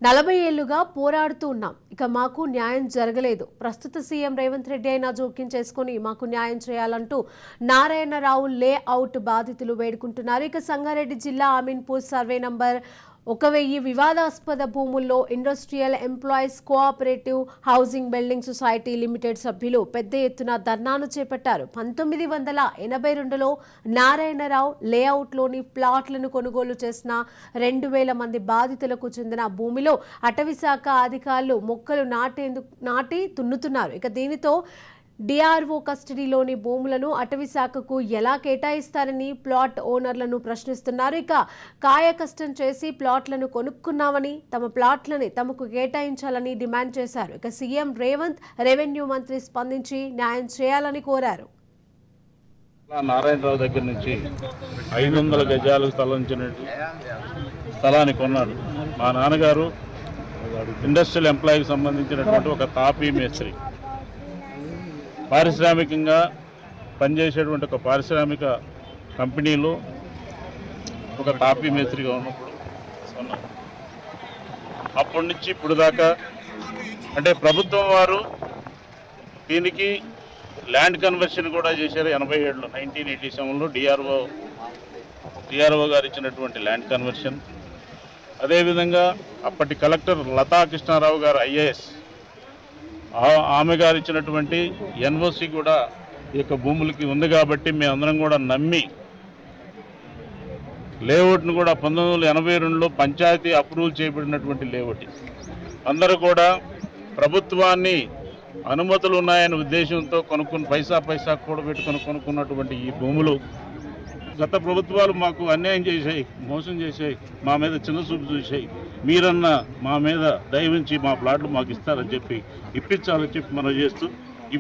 40 ఏళ్లుగా పోరాడుతూ ఉన్నాం. ఇక మాకు న్యాయం జరగలేదు. ప్రస్తుత సీఎం రేవంత్ రెడ్డి అయినా జోక్యం చేసుకుని మాకు న్యాయం చేయాలంటూ నారాయణరావు లేఅవుట్ బాధితులు వేడుకుంటున్నారు. ఇక సంగారెడ్డి జిల్లా అమీన్పూర్ సర్వే నంబర్ 1000 వివాదాస్పద భూముల్లో industrial employees cooperative housing building society limited సభ్యులు పెద్ద ఎత్తున ధర్నాను చేపట్టారు. 1982లో నారాయణరావు లేఅవుట్లోని ప్లాట్లను కొనుగోలు చేసిన 2000 మంది బాధితులకు చెందిన భూమిలో అటవీశాఖ అధికారులు మొక్కలు నాటి తున్నుతున్నారు. ఇక దీనితో డిఆర్ఓ కస్టడీలోని భూములను అటవీశాఖకు ఎలా కేటాయిస్తారని ప్లాట్ ఓనర్లను ప్రశ్నిస్తున్నారు. ఇక కాయ కష్టం చేసి ప్లాట్లను కొనుక్కున్నామని తమ ప్లాట్లని తమకు కేటాయించాలని డిమాండ్ చేశారు. ఇక సీఎం రేవంత్ రెవెన్యూ మంత్రి స్పందించి న్యాయం చేయాలని కోరారు. నారాయణరావు దగ్గర నుంచి 500 గజాలు స్థలాన్ని కొన్నాడు. మా నాన్నగారు ఇండస్ట్రియల్ ఎంప్లాయీకి సంబంధించినటువంటి ఒక తాపీ మేస్త్రి, పారిశ్రామికంగా పనిచేసేటువంటి ఒక పారిశ్రామిక కంపెనీలో ఒక తాపీ మేస్త్రిగా ఉన్నప్పుడు అప్పటి నుంచి ఇప్పుడు దాకా అంటే ప్రభుత్వం వారు దీనికి ల్యాండ్ కన్వర్షన్ కూడా చేశారు. 87లో 1987లో డిఆర్ఓ గారు ఇచ్చినటువంటి ల్యాండ్ కన్వర్షన్. అదేవిధంగా అప్పటి కలెక్టర్ లతా కృష్ణారావు గారు ఐఏఎస్, ఆమె గారు ఇచ్చినటువంటి ఎన్ఓసి కూడా ఈ యొక్క భూములకి ఉంది. కాబట్టి మేమందరం కూడా నమ్మి లేఅవుట్ను కూడా 1982లో పంచాయతీ అప్రూవల్ చేయబడినటువంటి లేఅవుట్. అందరూ కూడా ప్రభుత్వాన్ని అనుమతులు ఉన్నాయనే ఉద్దేశంతో కొనుక్కుని పైసా కూడబెట్టుకొని కొనుక్కున్నటువంటి ఈ భూములు గత ప్రభుత్వాలు మాకు అన్యాయం చేశాయి, మోసం చేశాయి, మా మీద చిన్న చూపు చూశాయి. మీరన్నా మా మీద దయవించి మా ప్లాట్లు మాకు ఇస్తారని చెప్పి ఇప్పించాలని చెప్పి మనం చేస్తూ ఈ